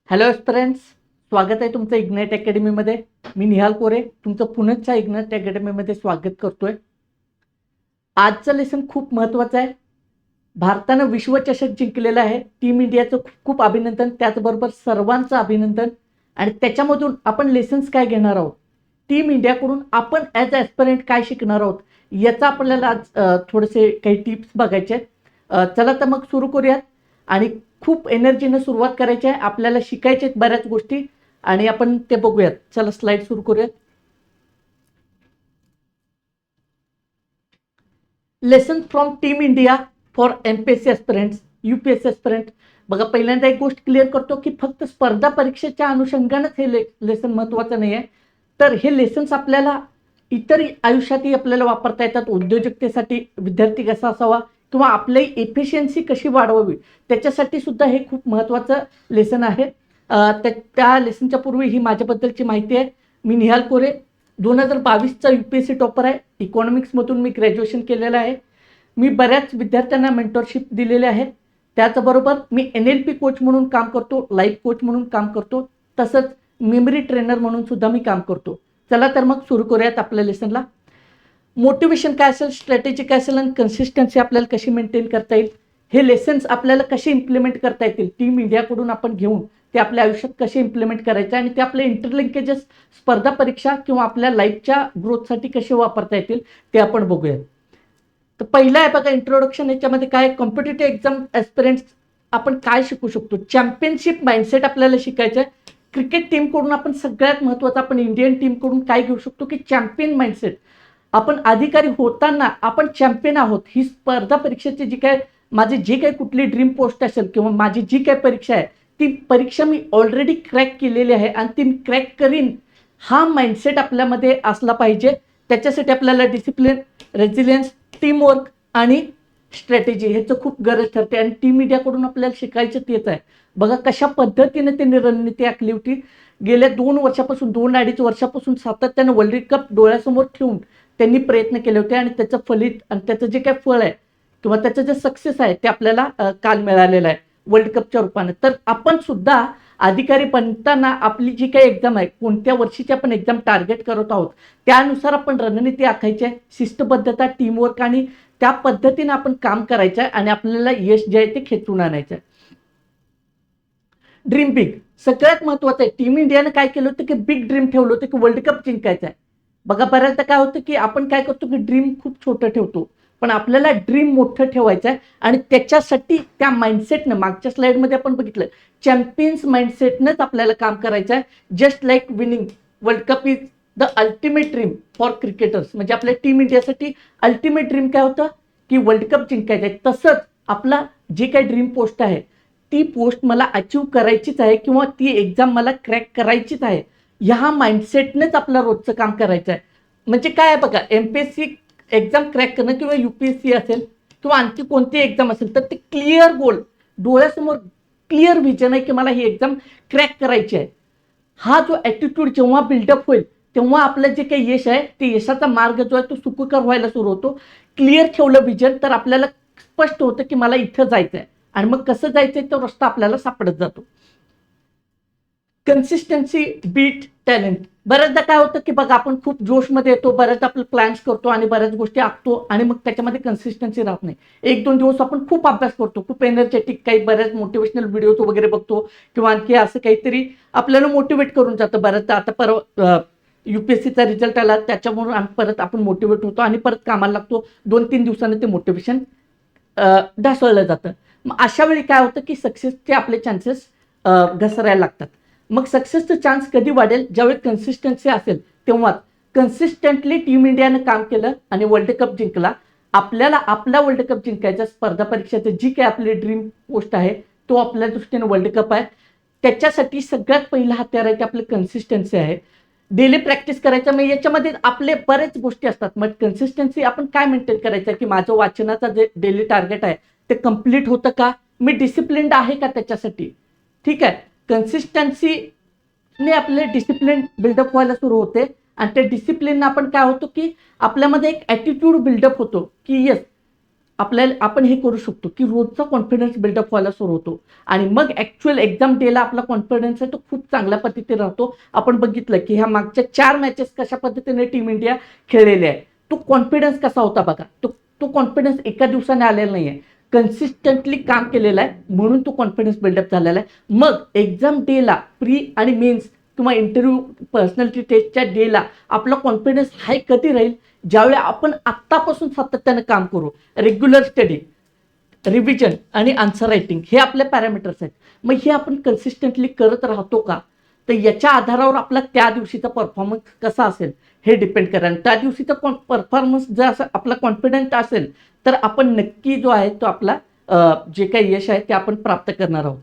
Hello friends, स्वागत आहे तुमचं इग्नाइट अकॅडमीमध्ये. मी निहाल कोरे तुमचं पुण्याच्या इग्नाइट अकॅडमीमध्ये स्वागत करतोय. आजचं लेसन खूप महत्त्वाचं आहे. भारतानं विश्वचषक जिंकलेला आहे. टीम इंडियाचं खूप खूप अभिनंदन, त्याचबरोबर सर्वांचं अभिनंदन. आणि त्याच्यामधून आपण लेसन्स काय घेणार आहोत, टीम इंडियाकडून आपण ॲज ॲस्पिरंट काय शिकणार आहोत, याचा आपल्याला आज थोडेसे काही टिप्स बघायचे आहेत. चला तर मग सुरू करूयात. आणि खूप एनर्जीनं सुरुवात करायची आहे. आपल्याला शिकायचे आहेत बऱ्याच गोष्टी आणि आपण ते बघूयात. चला स्लाइड सुरू करूयात. Lesson from team India for MPSC aspirants, UPSC aspirant. बघा, पहिल्यांदा एक गोष्ट क्लिअर करतो की फक्त स्पर्धा परीक्षेच्या अनुषंगानेच हे लेसन महत्त्वाचं नाही आहे, तर हे लेसन्स आपल्याला इतर आयुष्यातही आपल्याला वापरता येतात. उद्योजकतेसाठी विद्यार्थी कसा असावा किंवा आपली एफिशियन्सी कशी वाढवावी, त्याच्यासाठी सुद्धा हे खूप महत्त्वाचं लेसन आहे. त्या लेसनच्या पूर्वी ही माझ्याबद्दलची माहिती आहे. मी निहाल कोरे, 2022चा यूपीएससी टॉपर आहे. इकॉनॉमिक्समधून मी ग्रॅज्युएशन केलेलं आहे. मी बऱ्याच विद्यार्थ्यांना मेंटरशिप दिलेले आहेत. त्याचबरोबर मी NLP कोच म्हणून काम करतो, लाईफ कोच म्हणून काम करतो, तसंच मेमरी ट्रेनर म्हणून सुद्धा मी काम करतो. चला तर मग सुरू करूयात आपल्या लेसनला. मोटिवेशन काय असेल, स्ट्रॅटेजी काय असेल आणि कन्सिस्टन्सी आपल्याला कशी मेंटेन करता येईल, हे लेसन्स आपल्याला कसे इम्प्लिमेंट करता येतील, टीम इंडियाकडून आपण घेऊन ते आपल्या आयुष्यात कसे इम्प्लिमेंट करायचे आणि ते आपले इंटरलिंकेजेस स्पर्धा परीक्षा किंवा आपल्या लाईफच्या ग्रोथसाठी कसे वापरता येतील ते आपण बघूयात. तर पहिलं आहे बघा इंट्रोडक्शन. याच्यामध्ये काय, कॉम्पिटिटिव्ह एक्झाम ॲस्पिरंट्स आपण काय शिकू शकतो. चॅम्पियनशिप माइंडसेट आपल्याला शिकायचं आहे. क्रिकेट टीमकडून आपण सगळ्यात महत्त्वाचं आपण इंडियन टीमकडून काय घेऊ शकतो की चॅम्पियन माइंडसेट. आपण अधिकारी होताना आपण चॅम्पियन आहोत. ही स्पर्धा परीक्षेची जी काय माझी जी काही कुठली ड्रीम पोस्ट असेल किंवा माझी जी काही परीक्षा आहे, ती परीक्षा मी ऑलरेडी क्रॅक केलेली आहे आणि ती मी क्रॅक करीन, हा माइंडसेट आपल्यामध्ये असला पाहिजे. त्याच्यासाठी आपल्याला डिसिप्लिन, रेझिलियन्स, टीमवर्क आणि स्ट्रॅटेजी ह्याचं खूप गरज ठरते. आणि टीम इंडियाकडून आपल्याला शिकायचं तेच आहे. बघा कशा पद्धतीने त्यांनी रणनीती आखली होती. गेल्या 2 वर्षापासून, 2-2.5 वर्षापासून सातत्यानं वर्ल्ड कप डोळ्यासमोर ठेवून त्यांनी प्रयत्न केले होते आणि त्याचं फलित आणि त्याचं जे काय फळ आहे किंवा त्याचं जे सक्सेस आहे ते आपल्याला काल मिळालेलं आहे वर्ल्ड कपच्या रूपाने. तर आपण सुद्धा अधिकारी बनताना आपली जी काही एक्झाम आहे, कोणत्या वर्षीची आपण एक्झाम टार्गेट करत आहोत, त्यानुसार आपण रणनीती आखायची आहे, शिस्तबद्धता, टीमवर्क आणि त्या पद्धतीने आपण काम करायचं आहे आणि आपल्याला यश जे आहे ते खेचून आणायचं आहे. ड्रीम बिग सगळ्यात महत्त्वाचं आहे. टीम इंडियानं काय केलं होतं की बिग ड्रीम ठेवलं होतं की वर्ल्ड कप जिंकायचा आहे. बघा बऱ्याचदा काय होतं की आपण काय करतो की ड्रीम खूप छोटं ठेवतो, पण आपल्याला ड्रीम मोठं ठेवायचं आहे आणि त्याच्यासाठी त्या माइंडसेटनं, मागच्या स्लाइडमध्ये आपण बघितलं, चॅम्पियन्स माइंडसेटनंच आपल्याला काम करायचं आहे. Just like winning world cup is the ultimate dream for cricketers. म्हणजे आपल्या टीम इंडियासाठी अल्टिमेट ड्रीम काय होतं की वर्ल्ड कप जिंकायचं आहे. तसंच आपला जे काही ड्रीम पोस्ट आहे, ती पोस्ट मला अचीव्ह करायचीच आहे किंवा ती एक्झाम मला क्रॅक करायचीच आहे, ह्या माइंडसेटनेच आपलं रोजचं काम करायचं आहे. म्हणजे काय आहे बघा, MPSC एक्झाम क्रॅक करणं किंवा UPSC असेल किंवा आणखी कोणती एक्झाम असेल, तर ते क्लिअर गोल डोळ्यासमोर, क्लिअर व्हिजन आहे की मला ही एक्झाम क्रॅक करायची आहे. हा जो ॲटिट्यूड जेव्हा बिल्डअप होईल, तेव्हा आपलं जे काही यश आहे, ते यशाचा मार्ग जो आहे तो सुखकर व्हायला सुरू होतो. क्लिअर ठेवलं व्हिजन तर आपल्याला स्पष्ट होतं की मला इथं जायचं आहे आणि मग कसं जायचंय तो रस्ता आपल्याला सापडत जातो. Consistency beat talent. बऱ्याचदा काय होतं की बघा आपण खूप जोशमध्ये येतो, बऱ्याचदा आपलं प्लॅन्स करतो आणि बऱ्याच गोष्टी आखतो आणि मग त्याच्यामध्ये कन्सिस्टन्सी राहत नाही. 1-2 दिवस आपण खूप अभ्यास करतो, खूप एनर्जेटिक काही बऱ्याच मोटिवेशनल व्हिडिओज वगैरे बघतो किंवा आणखी असं काहीतरी आपल्याला मोटिवेट करून जातं. बऱ्याचदा आता परवा UPSCचा रिझल्ट आला, त्याच्यामुळे परत आपण मोटिवेट होतो आणि परत कामाला लागतो. 2-3 दिवसांनी ते मोटिवेशन ढासळलं जातं. मग अशा वेळी काय होतं की सक्सेसचे आपले चान्सेस घसरायला लागतात. मग सक्सेसचं चान्स कधी वाढेल, ज्यावेळी कन्सिस्टन्सी असेल तेव्हाच. कन्सिस्टंटली टीम इंडियानं काम केलं आणि वर्ल्ड कप जिंकला. आपल्याला आपला वर्ल्ड कप जिंकायचा, स्पर्धा परीक्षेचं जी काही आपली ड्रीम पोस्ट आहे, तो आपल्या दृष्टीने वर्ल्ड कप आहे. त्याच्यासाठी सगळ्यात पहिला हत्यार आहे ते आपली कन्सिस्टन्सी आहे. डेली प्रॅक्टिस करायचं. मग याच्यामध्ये आपले बरेच गोष्टी असतात. मग कन्सिस्टन्सी आपण काय मेंटेन करायचं की माझं वाचनाचं जे डेली टार्गेट आहे ते कंप्लीट होतं का, मी डिसिप्लिन्ड आहे का त्याच्यासाठी. ठीक आहे, कन्सिस्टन्सीने आपले डिसिप्लिन बिल्डअप व्हायला सुरू होते आणि त्या डिसिप्लिननं आपण काय होतो की आपल्यामध्ये एक ॲटिट्यूड बिल्डअप होतो की येस, आपण हे करू शकतो की रोजचा कॉन्फिडन्स बिल्डअप व्हायला सुरू होतो आणि मग ऍक्च्युअल एक्झाम डेला आपला कॉन्फिडन्स आहे तो खूप चांगल्या पद्धतीने राहतो. आपण बघितलं की ह्या मागच्या 4 मॅचेस कशा पद्धतीने टीम इंडिया खेळलेली आहे. तो कॉन्फिडन्स कसा होता बघा. तो कॉन्फिडन्स एका दिवसाने आलेला नाहीये, कन्सिस्टंटली काम केलेलं आहे म्हणून तो कॉन्फिडन्स बिल्डअप झालेला आहे. मग एक्झाम डेला प्री आणि मेन्स किंवा इंटरव्ह्यू पर्सनॅलिटी टेस्टच्या डेला आपला कॉन्फिडन्स हाय कधी राहील, ज्यावेळी आपण आत्तापासून सातत्याने काम करू. रेग्युलर स्टडी, रिव्हिजन आणि आन्सर रायटिंग हे आपले पॅरामीटर्स आहेत. मग हे आपण कन्सिस्टंटली करत राहतो का, तर याच्या आधारावर आपला त्या दिवशीचा परफॉर्मन्स कसा असेल हे डिपेंड करा. आणि त्या दिवशीचा परफॉर्मन्स जर असं आपला कॉन्फिडंट असेल तर आपण नक्की जो आहे तो आपला जे काही यश आहे ते आपण प्राप्त करणार आहोत.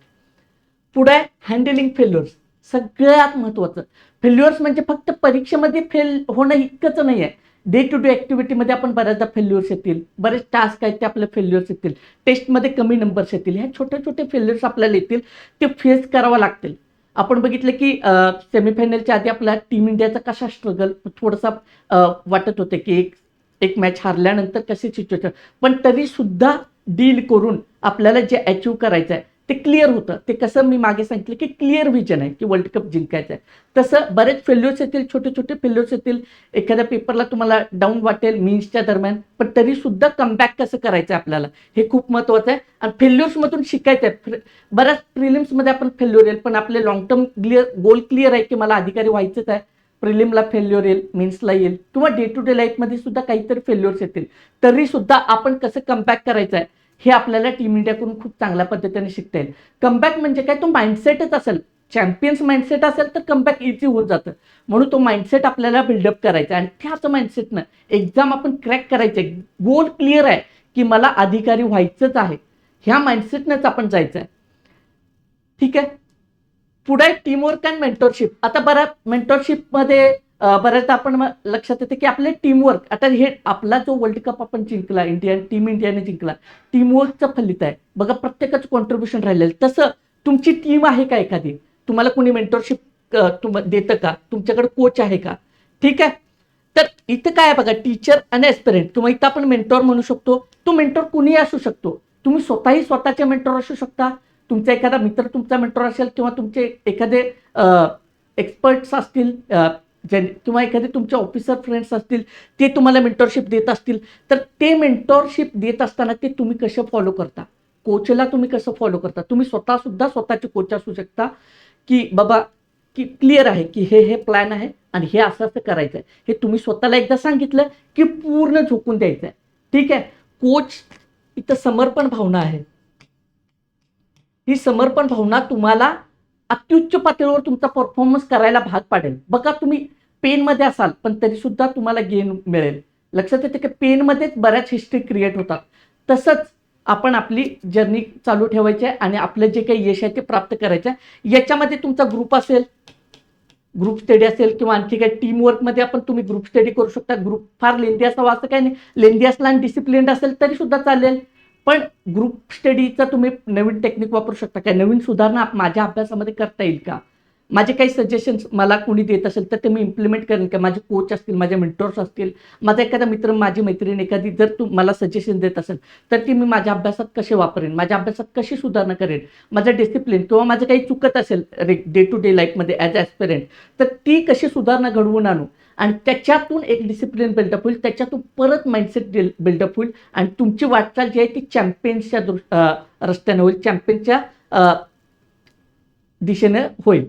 पुढे हँडलिंग फेल्युअर्स, सगळ्यात महत्त्वाचं. फेल्युअर्स म्हणजे फक्त परीक्षेमध्ये फेल होणं इतकंच नाही आहे. डे टू डे ॲक्टिव्हिटीमध्ये आपण बऱ्याचदा फेल्युअर्स येतील, बरेच टास्क आहेत ते आपले फेल्युअर्स येतील, टेस्टमध्ये कमी नंबर्स येतील, ह्या छोटे छोटे फेल्युअर्स आपल्याला येतील, ते फेस करावं लागतील. आपण बघितलं की सेमीफायनलच्या आधी आपला टीम इंडियाचा कसा स्ट्रगल थोडासा वाटत होते की एक मॅच हारल्यानंतर कशी सिच्युएशन, पण तरी सुद्धा डील करून आपल्याला जे अचीव करायचं आहे ते क्लिअर होतं. ते कसं मी मागे सांगितलं की क्लिअर विजन आहे की वर्ल्ड कप जिंकायचं आहे. तसं बरेच फेल्युअर्स येतील, छोटे छोटे फेल्युअर्स येतील. एखाद्या पेपरला तुम्हाला डाऊन वाटेल मीन्सच्या दरम्यान, पण तरी सुद्धा कमबॅक कसं करायचं आहे आपल्याला हे खूप महत्त्वाचं आहे. आणि फेल्युअर्समधून शिकायचं आहे. बऱ्याच प्रिलिम्समध्ये आपण फेल्युअर येईल, पण आपले लॉंग टर्म गोल क्लिअर आहे की मला अधिकारी व्हायचंच आहे. प्रिलिमला फेल्युअर येईल, मेन्सला येईल किंवा डे टू डे लाईफमध्ये सुद्धा काहीतरी फेल्युअर्स येतील, तरी सुद्धा आपण कसं कमबॅक करायचं आहे हे आपल्याला टीम इंडियाकडून खूप चांगल्या पद्धतीने शिकता येईल. कमबॅक म्हणजे काय, तो माइंडसेटच असेल. चॅम्पियन्स माइंडसेट असेल तर कमबॅक इझी होऊन जातं. म्हणून तो माइंडसेट आपल्याला बिल्डअप करायचा आणि त्याच माइंडसेटनं एक्झाम आपण क्रॅक करायचे. गोल क्लिअर आहे की मला अधिकारी व्हायचंच आहे, ह्या माइंडसेटनंच आपण जायचं आहे. ठीक आहे. पुढे टीमवर्क अँड मेंटरशिप. आता बऱ्याच मेंटरशिपमध्ये बऱ्याचदा आपण लक्षात येते की आपले टीमवर्क, आता हे आपला जो वर्ल्ड कप आपण जिंकला, टीम इंडियाने जिंकला, टीमवर्कचं फलित आहे बघा. प्रत्येकाचं कॉन्ट्रीब्युशन राहिलेलं. तसं तुमची टीम आहे का, एखादी तुम्हाला कोणी मेंटरशिप देतं का, तुमच्याकडे कोच आहे का? ठीक आहे. तर इथं काय आहे बघा, टीचर आणि एस्पिरंट किंवा इथं आपण मेंटॉर म्हणू शकतो. तो मेंटॉर कुणीही असू शकतो. तुम्ही स्वतःही स्वतःचे मेंटॉर असू शकता, तुमचा एखादा मित्र तुमचा मेंटॉर असेल किंवा तुमचे एखादे एक्सपर्ट्स असतील किंवा एखादे तुमचे ऑफिसर फ्रेंड्स असतील, ते तुम्हाला मेंटॉरशिप देत असतील, तर ते मेंटॉरशिप देत असताना ते तुम्ही कसं फॉलो करता, कोचला तुम्ही कसं फॉलो करता. तुम्ही स्वतः सुद्धा स्वतःचे कोच असू शकता की बाबा की क्लिअर आहे की हे प्लॅन आहे आणि हे असं असं करायचं आहे. हे तुम्ही स्वतःला एकदा सांगितलं की पूर्ण झोकून द्यायचं आहे. ठीक आहे. कोच इथं समर्पण भावना आहे. ही समर्पण भावना तुम्हाला अत्युच्च पातळीवर तुमचा परफॉर्मन्स करायला भाग पाडेल. बघा, तुम्ही पेनमध्ये असाल पण तरी सुद्धा तुम्हाला गेन मिळेल. लक्षात येते की पेनमध्येच बऱ्याच हिस्ट्री क्रिएट होतात. तसंच आपण आपली जर्नी चालू ठेवायची आहे आणि आपलं जे काही यश आहे ते प्राप्त करायचं आहे. याच्यामध्ये तुमचा ग्रुप असेल, ग्रुप स्टडी असेल किंवा आणखी काही टीमवर्कमध्ये आपण तुम्ही ग्रुप स्टडी करू शकता. ग्रुप फार लेंदी असावा असं काही नाही, लेंदी असला आणि डिसिप्लिन्ड असेल तरी सुद्धा चालेल. पण ग्रुप स्टडीचा तुम्ही नवीन टेक्निक वापरू शकता. काय नवीन सुधारणा माझ्या अभ्यासामध्ये करता येईल का, माझे काही सजेशन्स मला कोणी देत असेल तर ते मी इम्प्लिमेंट करेन का, माझे कोच असतील, माझे मेंटॉर्स असतील, माझा एखादा मित्र, माझी मैत्रीण एखादी जर मला सजेशन देत असेल तर ती मी माझ्या अभ्यासात कसे वापरेन, माझ्या अभ्यासात कशी सुधारणा करेन, माझं डिसिप्लिन किंवा माझं काही चुकत असेल डे टू डे लाईफमध्ये ॲज ॲस्पिरंट तर ती कशी सुधारणा घडवून आणू आणि त्याच्यातून एक डिसिप्लिन बिल्डअप होईल, त्याच्यातून परत माइंडसेट बिल्डअप होईल आणि तुमची वाटचाल जी आहे ती चॅम्पियन्सच्या रस्त्याने होईल, चॅम्पियनच्या दिशेने होईल.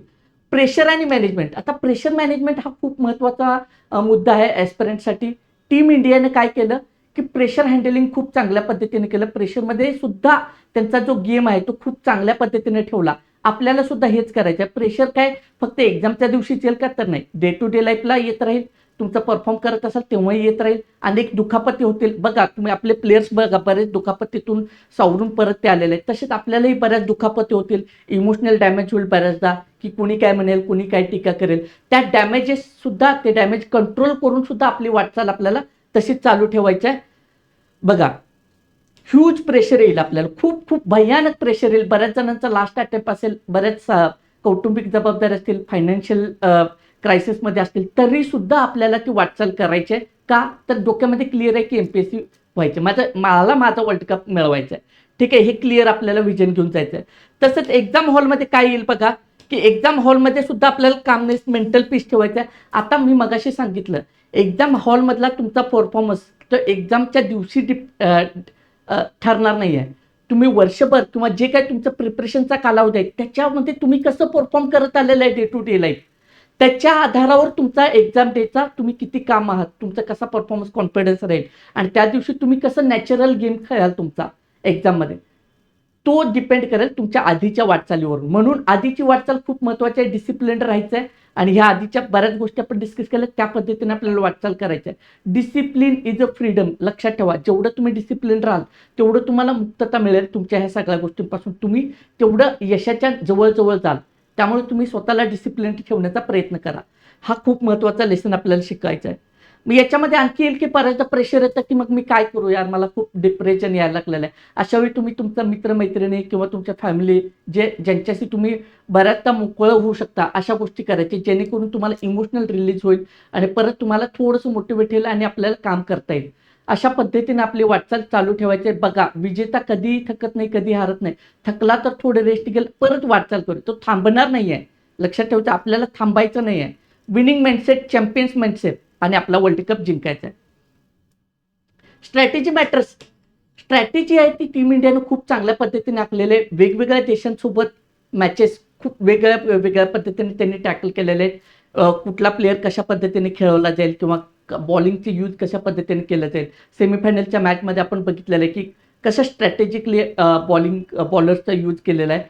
प्रेशर आणि मॅनेजमेंट. आता प्रेशर मॅनेजमेंट हा खूप महत्त्वाचा मुद्दा आहे ॲस्पिरंटसाठी. टीम इंडियाने काय केलं की प्रेशर हँडलिंग खूप चांगल्या पद्धतीने केलं. प्रेशरमध्ये सुद्धा त्यांचा जो गेम आहे तो खूप चांगल्या पद्धतीने ठेवला. आपल्याला सुद्धा हेच करायचं आहे. प्रेशर काय फक्त एक्झामच्या दिवशीच येईल का, तर नाही, डे टू डे लाईफला येत राहील. तुमचा परफॉर्म करत असाल तेव्हाही येत राहील. अनेक दुखापती होतील. बघा, तुम्ही आपले प्लेयर्स बघा, बरेच दुखापतीतून सावरून परत ते आलेले आहेत. तसेच आपल्यालाही बऱ्याच दुखापती होतील, इमोशनल डॅमेज होईल बऱ्याचदा की कुणी काय म्हणेल, कुणी काय टीका करेल. त्या डॅमेजेस सुद्धा, ते डॅमेज कंट्रोल करून सुद्धा आपली वाटचाल आपल्याला तशीच चालू ठेवायची आहे. बघा, ह्यूज प्रेशर येईल आपल्याला, खूप खूप भयानक प्रेशर येईल. बऱ्याच जणांचा लास्ट अटेम्प्ट असेल, बऱ्याच कौटुंबिक जबाबदारी असतील, फायनान्शियल क्रायसिसमध्ये असतील, तरी सुद्धा आपल्याला ती वाटचाल करायची आहे. का, तर डोक्यामध्ये क्लिअर आहे की MPSC व्हायचे, मला माझा वर्ल्ड कप मिळवायचा आहे. ठीक आहे, हे क्लिअर आपल्याला विजन घेऊन जायचं आहे. तसंच एक्झाम हॉलमध्ये काय येईल बघा, की एक्झाम हॉलमध्ये सुद्धा आपल्याला कामनेस, मेंटल पीस ठेवायचं आहे. आता मी मगाशी सांगितलं, एक्झाम हॉलमधला तुमचा परफॉर्मन्स तो एक्झामच्या दिवशी ठरणार नाही आहे. तुम्ही वर्षभर किंवा जे काही तुमचं प्रिपरेशनचा कालावधी आहे त्याच्यामध्ये तुम्ही कसं परफॉर्म करत आलेलं आहे डे टू डे लाईफ, त्याच्या आधारावर तुमचा एक्झाम डेचा तुम्ही किती काम आहात, तुमचा कसा परफॉर्मन्स, कॉन्फिडन्स राहील आणि त्या दिवशी तुम्ही कसं नॅचरल गेम खेळाल तुमचा एक्झाममध्ये, तो डिपेंड करेल तुमच्या आधीच्या वाटचालीवरून. म्हणून आधीची वाटचाल खूप महत्त्वाची आहे, डिसिप्लिन राहायचं आहे. आणि ह्या आधीच्या बऱ्याच गोष्टी आपण डिस्कस केल्या, त्या पद्धतीने आपल्याला वाटचाल करायची आहे. डिसिप्लिन इज अ फ्रीडम, लक्षात ठेवा. जेवढं तुम्ही डिसिप्लिन राहाल तेवढं तुम्हाला मुक्तता मिळेल तुमच्या ह्या सगळ्या गोष्टींपासून, तुम्ही तेवढं यशाच्या जवळ जाल. त्यामुळे तुम्ही स्वतःला डिसिप्लिन ठेवण्याचा प्रयत्न करा. हा खूप महत्त्वाचा लेसन आपल्याला शिकायचा आहे. मग याच्यामध्ये आणखी येईल की बऱ्याचदा प्रेशर येतं की मग मी काय करू यार, मला खूप डिप्रेशन यायला लागलेलं आहे. अशा वेळी तुम्ही तुमचा मित्रमैत्रिणी किंवा तुमच्या फॅमिली ज्यांच्याशी तुम्ही बऱ्याचदा मोकळं होऊ शकता, अशा गोष्टी करायची जेणेकरून तुम्हाला इमोशनल रिलीज होईल आणि परत तुम्हाला थोडंसं मोटिवेट होईल आणि आपल्याला काम करता येईल. अशा पद्धतीने आपली वाटचाल चालू ठेवायची. बघा, विजेता कधीही थकत नाही, कधी हारत नाही. थकला तर थोडे रेस्ट घेईल, परत वाटचाल करू, तो थांबणार नाही आहे. लक्षात ठेवायचं, आपल्याला थांबायचं नाही आहे. विनिंग माइंडसेट, चॅम्पियन्स माइंडसेट आणि आपला वर्ल्ड कप जिंकायचा आहे. Strategy matters. स्ट्रॅटेजी आहे ती टीम इंडियानं खूप चांगल्या पद्धतीने आखलेले, वेगवेगळ्या देशांसोबत मॅचेस खूप वेगळ्या पद्धतीने त्यांनी टॅकल केलेले आहेत. कुठला प्लेअर कशा पद्धतीने खेळवला जाईल किंवा बॉलिंगचे यूज कशा पद्धतीने केलं जाईल. सेमीफायनलच्या मॅचमध्ये आपण बघितलेलं आहे की कशा स्ट्रॅटेजिकली बॉलर्सचा यूज केलेला आहे.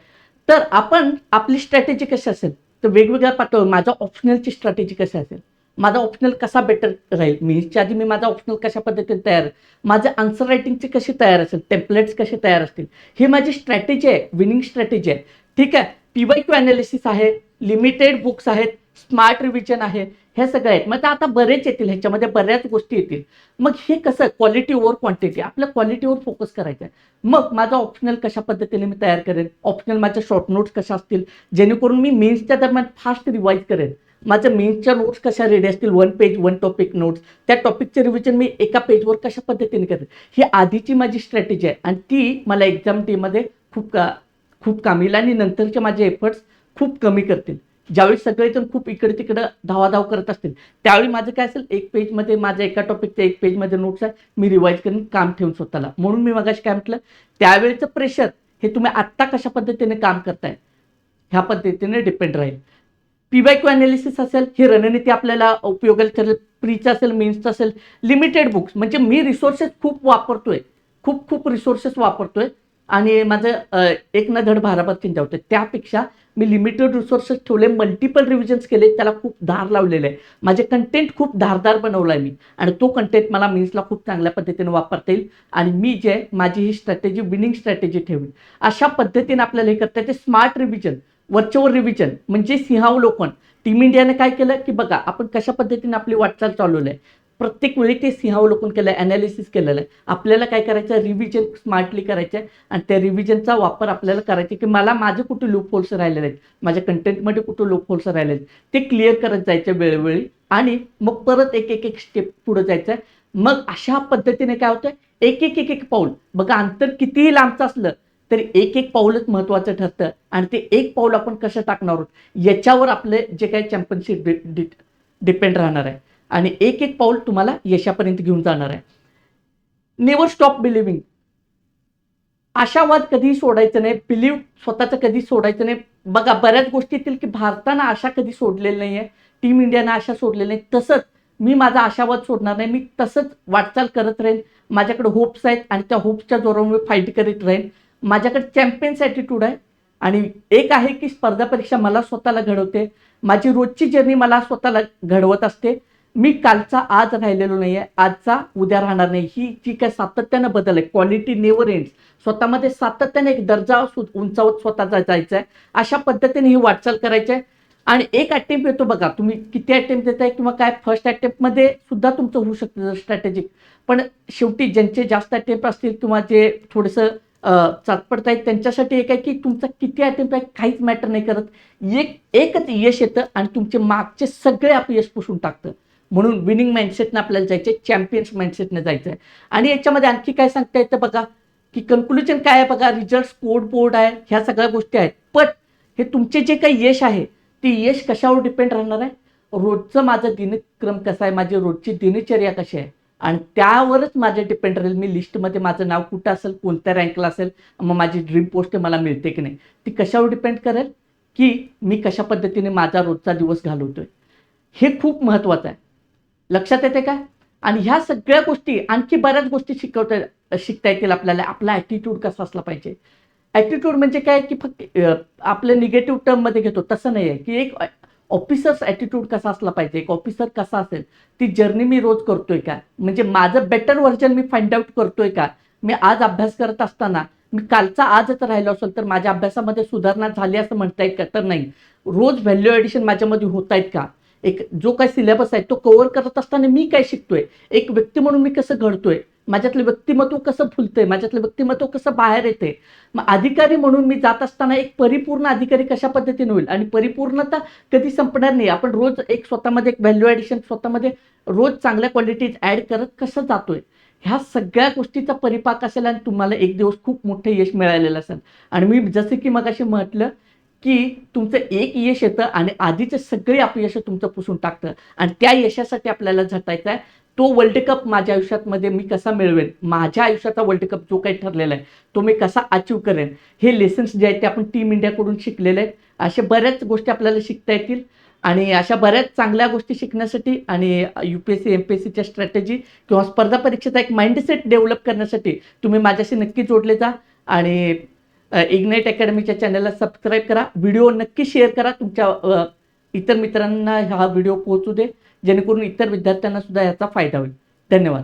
तर आपण आपली स्ट्रॅटेजी कशी असेल, तर वेगवेगळ्या पातळीवर माझा ऑप्शनलची स्ट्रॅटेजी कशी असेल, माझा ऑप्शनल कसा बेटर राहील, मीच्या आधी मी माझा ऑप्शनल कशा पद्धतीने तयार, माझं आन्सर रायटिंगची कशी तयार असेल, टेम्पलेट्स कसे तयार असतील, ही माझी स्ट्रॅटेजी आहे, विनिंग स्ट्रॅटेजी आहे. ठीक आहे. PYQ अनालिसिस आहे, लिमिटेड बुक्स आहेत, स्मार्ट रिव्हिजन आहे, हे सगळे आहेत. मग आता बरेच येतील, ह्याच्यामध्ये बऱ्याच गोष्टी येतील. मग हे कसं क्वालिटी ओव्हर क्वांटिटी, आपल्या क्वालिटीवर फोकस करायचं आहे. मग माझा ऑप्शनल कशा पद्धतीने मी तयार करेन, ऑप्शनल माझ्या शॉर्ट नोट्स कशा असतील जेणेकरून मी मेन्सच्या दरम्यान फास्ट रिवाईज करेन. माझ्या मेन्सच्या नोट्स कशा रेडी असतील, 1 पेज 1 टॉपिक नोट्स, त्या टॉपिकचे रिव्हिजन मी एका पेजवर कशा पद्धतीने करेन, ही आधीची माझी स्ट्रॅटेजी आहे आणि ती मला एक्झाम डेमध्ये खूप कामी येईल आणि नंतरचे माझे एफर्ट्स खूप कमी करतील. ज्यावेळी सगळेजण खूप इकडे तिकडं धावाधाव करत असतील त्यावेळी माझं काय असेल, एक पेजमध्ये माझ्या एका टॉपिकच्या एक पेजमध्ये नोट्स आहे, मी रिवाईज करून काम ठेवून स्वतःला. म्हणून मी मगाशी काय म्हटलं, त्यावेळेचं प्रेशर हे तुम्ही आत्ता कशा पद्धतीने काम करताय ह्या पद्धतीने डिपेंड राहील. PYQ अनालिसिस असेल, ही रणनीती आपल्याला उपयोगाला ठरेल. प्रीचं असेल, मेन्सचं असेल, लिमिटेड बुक्स, म्हणजे मी रिसोर्सेस खूप वापरतोय, खूप रिसोर्सेस वापरतोय आणि माझं एक ना धड भाराभर चिंता होते. त्यापेक्षा मी लिमिटेड रिसोर्सेस ठेवले, मल्टिपल रिव्हिजन्स केले, त्याला खूप धार लावलेले आहे. माझे कंटेंट खूप धारदार बनवला आहे मी आणि तो कंटेंट मला मेन्सला खूप चांगल्या पद्धतीने वापरता येईल आणि मी जे माझी ही स्ट्रॅटेजी विनिंग स्ट्रॅटेजी ठेवली. अशा पद्धतीने आपल्याला हे करता येते. स्मार्ट रिव्हिजन, वरचेवर रिव्हिजन म्हणजे सिंहावलोकन. टीम इंडियाने काय केलं की बघा, आपण कशा पद्धतीने आपली वाटचाल चालवली आहे, प्रत्येक वेळी ते सिंहावलोकन केलं आहे, अनालिसिस केलेलं आहे. आपल्याला काय करायचं, रिव्हिजन स्मार्टली करायचं आहे आणि त्या रिव्हिजनचा वापर आपल्याला करायचा की मला माझे कुठे लूप होल्स राहिलेले आहेत, माझ्या कंटेंटमध्ये कुठे लूप होल्स राहिलेले आहेत, ते क्लिअर करत जायचं वेळोवेळी आणि मग परत एक स्टेप पुढे जायचं आहे. मग अशा पद्धतीने काय होतं, एक पाऊल, बघा अंतर कितीही लांबचं असलं तरी एक पाऊलच महत्त्वाचं ठरतं आणि ते एक पाऊल आपण कसं टाकणार आहोत याच्यावर आपले जे काही चॅम्पियनशिप डिपेंड राहणार आहे आणि एक पाऊल तुम्हाला यशापर्यंत घेऊन जाणार आहे. Never stop believing. आशावाद कधीही सोडायचं नाही, बिलीव्ह स्वतःचं कधी सोडायचं नाही. बघा, बऱ्याच गोष्टी येतील की भारतानं आशा कधी सोडलेली नाही आहे, टीम इंडियानं आशा सोडलेली नाही. तसंच मी माझा आशावाद सोडणार नाही, मी तसंच वाटचाल करत राहीन. माझ्याकडे होप्स आहेत आणि त्या होप्सच्या जोरावर मी फाईट करीत राहीन. माझ्याकडे चॅम्पियन्स ॲटिट्यूड आहे आणि एक आहे की स्पर्धा परीक्षा मला स्वतःला घडवते, माझी रोजची जर्नी मला स्वतःला घडवत असते. मी कालचा आज राहिलेलो नाही आहे, आजचा उद्या राहणार नाही. ही जी काय सातत्यानं बदल आहे, क्वालिटी नेव्हर एंड्स, स्वतःमध्ये सातत्याने एक दर्जा उंचावत स्वतःचा जायचा आहे. अशा पद्धतीने ही वाटचाल करायची आहे आणि एक अटेम्प्ट येतो बघा, तुम्ही किती अटेम्प्ट देताय किंवा काय, फर्स्ट अटेम्प्टमध्ये सुद्धा तुमचं होऊ शकतं स्ट्रॅटेजिक, पण शेवटी ज्यांचे जास्त अटेम्प्ट असतील किंवा जे थोडंसं चाचपडत आहेत त्यांच्यासाठी एक आहे की तुमचा किती अटेम्प्ट आहे काहीच मॅटर नाही करत. एकच यश येतं आणि तुमचे मागचे सगळे अपयश पुसून टाकतं. म्हणून विनिंग माइंडसेटनं आपल्याला जायचं आहे, चॅम्पियन्स माइंडसेटनं जायचं आहे. आणि याच्यामध्ये आणखी काय सांगता येतं बघा, की कन्क्लुजन काय आहे बघा, रिझल्ट कोड बोर्ड आहे, ह्या सगळ्या गोष्टी आहेत. पण हे तुमचे जे काही यश आहे ते यश कशावर डिपेंड राहणार आहे, रोजचं माझं दिनक्रम कसा आहे, माझी रोजची दिनचर्या कशी आहे, आणि त्यावरच माझं डिपेंड राहील मी लिस्टमध्ये माझं नाव कुठं असेल, कोणत्या रँकला असेल, मग माझी ड्रीम पोस्ट मला मिळते की नाही, ती कशावर डिपेंड करेल, की मी कशा पद्धतीने माझा रोजचा दिवस घालवतोय. हे खूप महत्त्वाचं आहे. लक्षात येते का? आणि ह्या सगळ्या गोष्टी आणखी बऱ्याच गोष्टी शिकता येतील आपल्याला. आपला ॲटिट्यूड कसा असला पाहिजे. ॲटिट्यूड म्हणजे काय, की फक्त आपलं निगेटिव्ह टर्ममध्ये घेतो तसं नाही आहे, की एक ऑफिसर्स ॲटिट्यूड कसा असला पाहिजे, एक ऑफिसर कसा असेल, ती जर्नी मी रोज करतोय का, म्हणजे माझं better version me find out करतोय का. मी आज अभ्यास करत असताना मी कालचा आजच राहिलो असेल तर माझ्या अभ्यासामध्ये सुधारणा झाली असं म्हणता येईल का, तर नाही. रोज व्हॅल्यू ॲडिशन माझ्यामध्ये होत आहेत का, एक जो काही सिलेबस आहे तो कव्हर करत असताना मी काय शिकतोय, एक व्यक्ती म्हणून मी कसं घडतोय, माझ्यातलं व्यक्तिमत्व कसं फुलतंय, माझ्यातलं व्यक्तिमत्व कसं बाहेर येते. मग अधिकारी म्हणून मी जात असताना एक परिपूर्ण अधिकारी कशा पद्धतीने होईल, आणि परिपूर्णता कधी संपणार नाही. आपण रोज एक स्वतःमध्ये एक व्हॅल्यू ॲडिशन स्वतःमध्ये रोज चांगल्या क्वालिटीज ॲड करत कसं जातोय, ह्या सगळ्या गोष्टीचा परिपाक असेल आणि तुम्हाला एक दिवस खूप मोठं यश मिळालेलं असेल. आणि मी जसं की मगाशी म्हटलं, की तुमचं एक यश येतं आणि आधीचे सगळे अपयश तुमचं पुसून टाकतं, आणि त्या यशासाठी आपल्याला झटायचं आहे. तो वर्ल्ड कप माझ्या आयुष्यामध्ये मी कसा मिळवेन, माझ्या आयुष्याचा वर्ल्ड कप जो काही ठरलेला आहे तो मी कसा अचीव करेन, हे लेसन्स जे आहेत ते आपण टीम इंडियाकडून शिकलेले आहेत. अशा बऱ्याच गोष्टी आपल्याला शिकता येतील, आणि अशा बऱ्याच चांगल्या गोष्टी शिकण्यासाठी आणि UPSC MPSCच्या स्ट्रॅटेजी किंवा स्पर्धा परीक्षेचा एक माइंडसेट डेव्हलप करण्यासाठी तुम्ही माझ्याशी नक्की जोडले जा. आणि इग्नाईट अकॅडमीच्या चॅनलला सबस्क्राईब करा, व्हिडिओ नक्की शेअर करा, तुमच्या इतर मित्रांना हा व्हिडिओ पोहोचू दे, जेणेकरून इतर विद्यार्थ्यांना सुद्धा याचा फायदा होईल. धन्यवाद.